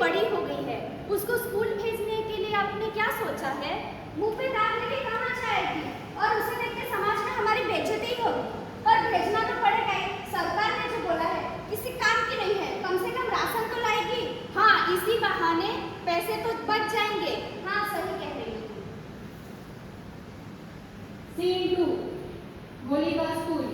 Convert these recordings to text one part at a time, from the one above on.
बड़ी हो गई है, उसको स्कूल भेजने के लिए आपने क्या सोचा है? मुंह पे दाग लेके कहाँ जाएगी? और उसे देख के समाज में हमारी बेइज्जती ही होगी। पर भेजना तो पड़ेगा ही। सरकार ने जो बोला है किसी काम की नहीं है, कम से कम राशन तो लाएगी। हाँ, इसी बहाने पैसे तो बच जाएंगे। हाँ, सही कह रही हो। सीन 2 गोली का स्कूल।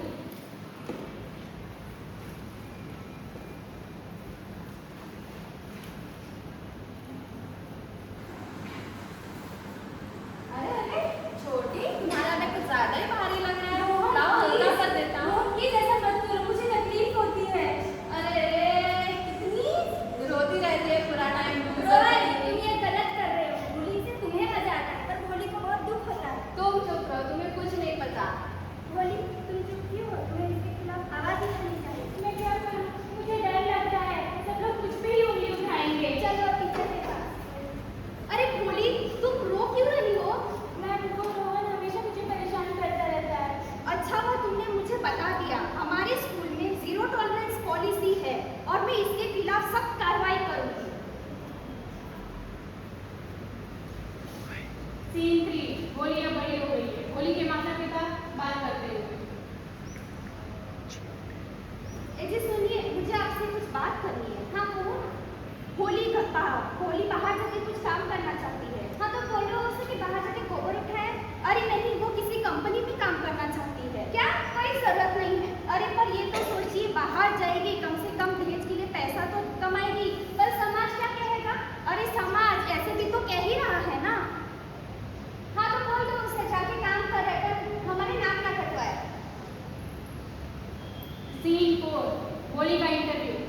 सीन 3 होली अब बड़ी हो गई है। होली के माता पिता बात करते हुए। जी सुनिए, मुझे आपसे कुछ बात करनी है। हाँ कहो। होली बाहर जाके कुछ काम करना चाहती है। हाँ तो बोलो उसे कि बाहर जाके गोबर उठाए। अरे नहीं, वो किसी कंपनी में काम करना चाहती है। क्या? कोई जरूरत नहीं है। अरे पर ये तो सोचिए, बाहर जाएगी, कम से कम दहेज के लिए पैसा तो कमाएगी। पर समाज क्या कहेगा? अरे समाज ऐसे भी तो कह ही रहा है ना। हाँ तो बोल दो उसे जाके काम कर रहे कर हमारे नाक ना कटवाए। सीन 4 होली का interview.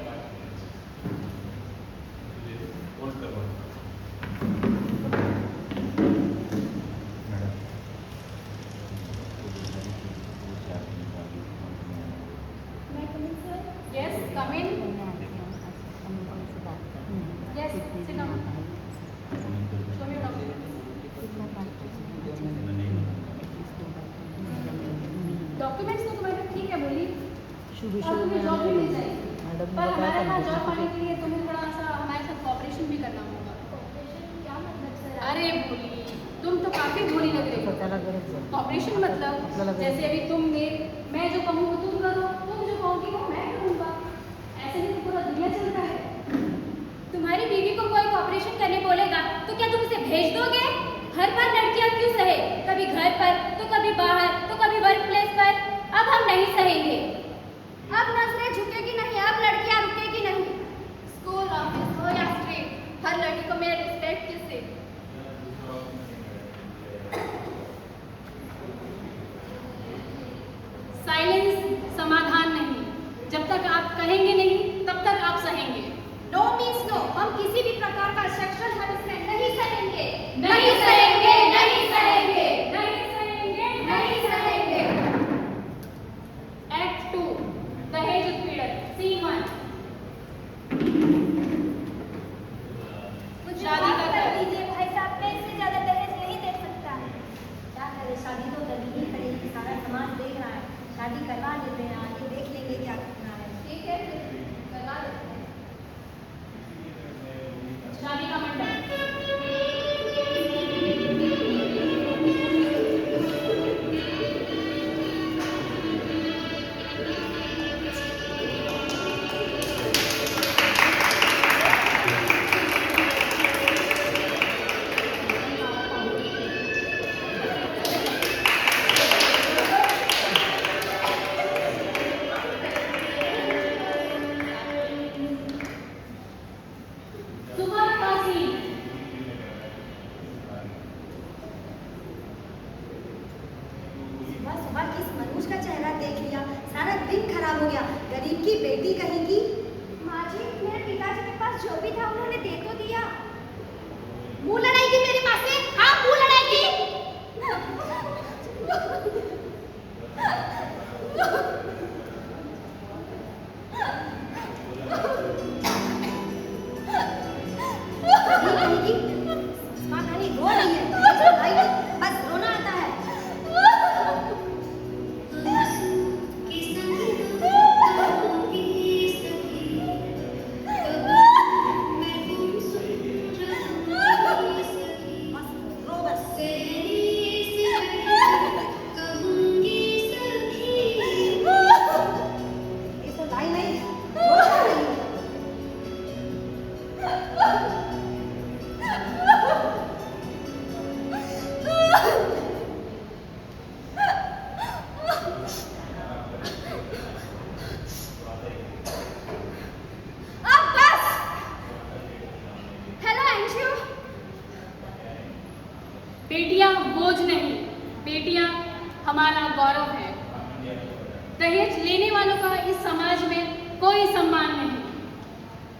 Yes, come in. Yes, sit down. Show me your document. Documents तो तुम्हारे ठीक है बोली, और तुम्हें जॉब भी मिल जाएगी। पर हमारे यहाँ जॉब पाने के लिए तुम्हें थोड़ा सा हमारे साथ कोऑपरेशन भी करना होगा। क्या मतलब सर? अरे बोली, तुम तो काफी भोली लग रही हो। कोऑपरेशन मतलब जैसे अभी मैं जो कहूँ तुम करो, तुम जो कहोगी वो मैं करूँगा। ऐसे ही तो पूरा दुनिया चलता है। तुम्हारी बीवी को कोई कोऑपरेशन करने बोलेगा तो क्या तुम उसे भेज दोगे? हर बार लड़कियां क्यों सहे? कभी घर पर तो कभी बाहर तो कभी वर्क प्लेस पर। अब हम नहीं सहेंगे। अब नजरें झुकेगी नहीं, अब लड़कियां रुकेगी नहीं। स्कूल, ऑफिस हो या स्ट्रीट, हर लड़की को मेरा रिस्पेक्ट किससे? साइलेंस समाधान नहीं। जब तक आप कहेंगे नहीं तब तक आप सहेंगे। No means no. हम किसी भी प्रकार का सेक्सुअल हैरेसमेंट नहीं सहेंगे। नहीं सहेंगे, नहीं सहेंगे, नहीं सहेंगे, नहीं सहेंगे। एक्ट 2 दहेज उत्पीड़न। सीन 1 मुझे शादी माफ का कर दर्द। दीजिए भाई साहब, मैं इससे ज्यादा दहेज नहीं दे सकता। क्या करे, शादी तो करनी ही पड़ेगी। सारा समाज देख रहा है, शादी करवा लेते हैं, आगे देख लेंगे क्या करना है। ठीक है, फिर करवा लेते हैं। शादी का मंडप। सुबह का सीन। सुबह सुबह किस मनुष्य का चेहरा देख लिया, सारा दिन खराब हो गया। गरीब की बेटी कहेगी। माँ जी, मेरे पिताजी के पास जो भी था उन्होंने दे तो दिया। मुंह लड़ाएगी मेरी माँ से? हाँ, मुंह लड़ाएगी। माँ खाली रो रही है, बस रोना आता है। देने वालों का इस समाज में कोई सम्मान नहीं।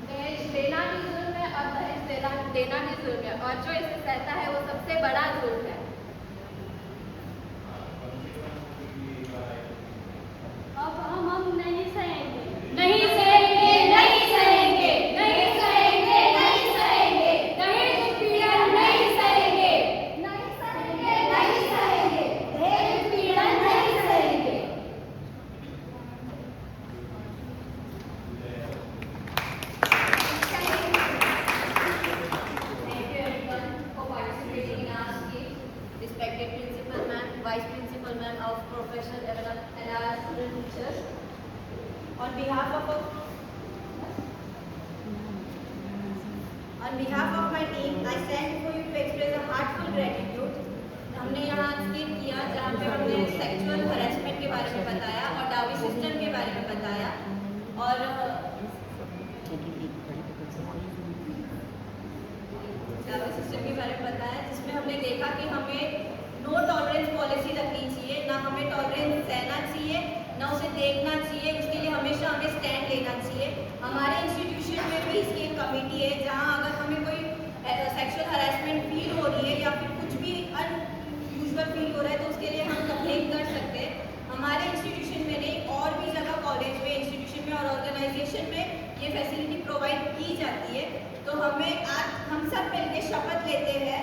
दहेज देना भी जुल्म है और दहेज देना भी जुल्म है, और जो इसे सहता है वो सबसे बड़ा जुल्म है। अब हम नहीं सहेंगे, नहीं सहेंगे, नहीं सहेंगे, नहीं सहेंगे, नहीं सहेंगे, दहेज उत्पीड़न नहीं सहेंगे, नहीं सहेंगे, नहीं सहेंगे, दहेज उत्पीड़न नहीं सहेंगे। Thank you everyone for participating in our scheme. Respected principal ma'am, vice principal ma'am of professor and our student teachers. On behalf of my team, I stand before you to express a heartfelt gratitude. हमने यहाँ scheme किया जहाँ पे हमने sexual harassment के बारे में बताया और डाउरी सिस्टम के बारे में बताया, और डाउरी सिस्टम के बारे में बताया, जिसमें हमने देखा कि हमें नो टॉलरेंस पॉलिसी रखनी चाहिए, ना हमें टॉलरेंस सहना चाहिए, ना उसे देखना चाहिए, उसके लिए हमेशा हमें स्टैंड लेना चाहिए। हमारे इंस्टीट्यूशन में भी इसकी एक कमेटी है जहाँ अगर हमें कोई सेक्सुअल हरासमेंट फील हो रही है या फिर कुछ भी अनयूजुअल फील हो रहा है तो उसके लिए हम कंप्लेन कर सकते हैं। हमारे इंस्टीट्यूशन में नहीं, और भी जगह कॉलेज में, इंस्टीट्यूशन में और ऑर्गेनाइजेशन में ये फैसिलिटी प्रोवाइड की जाती है। तो हमें आज हम सब मिलकर शपथ लेते हैं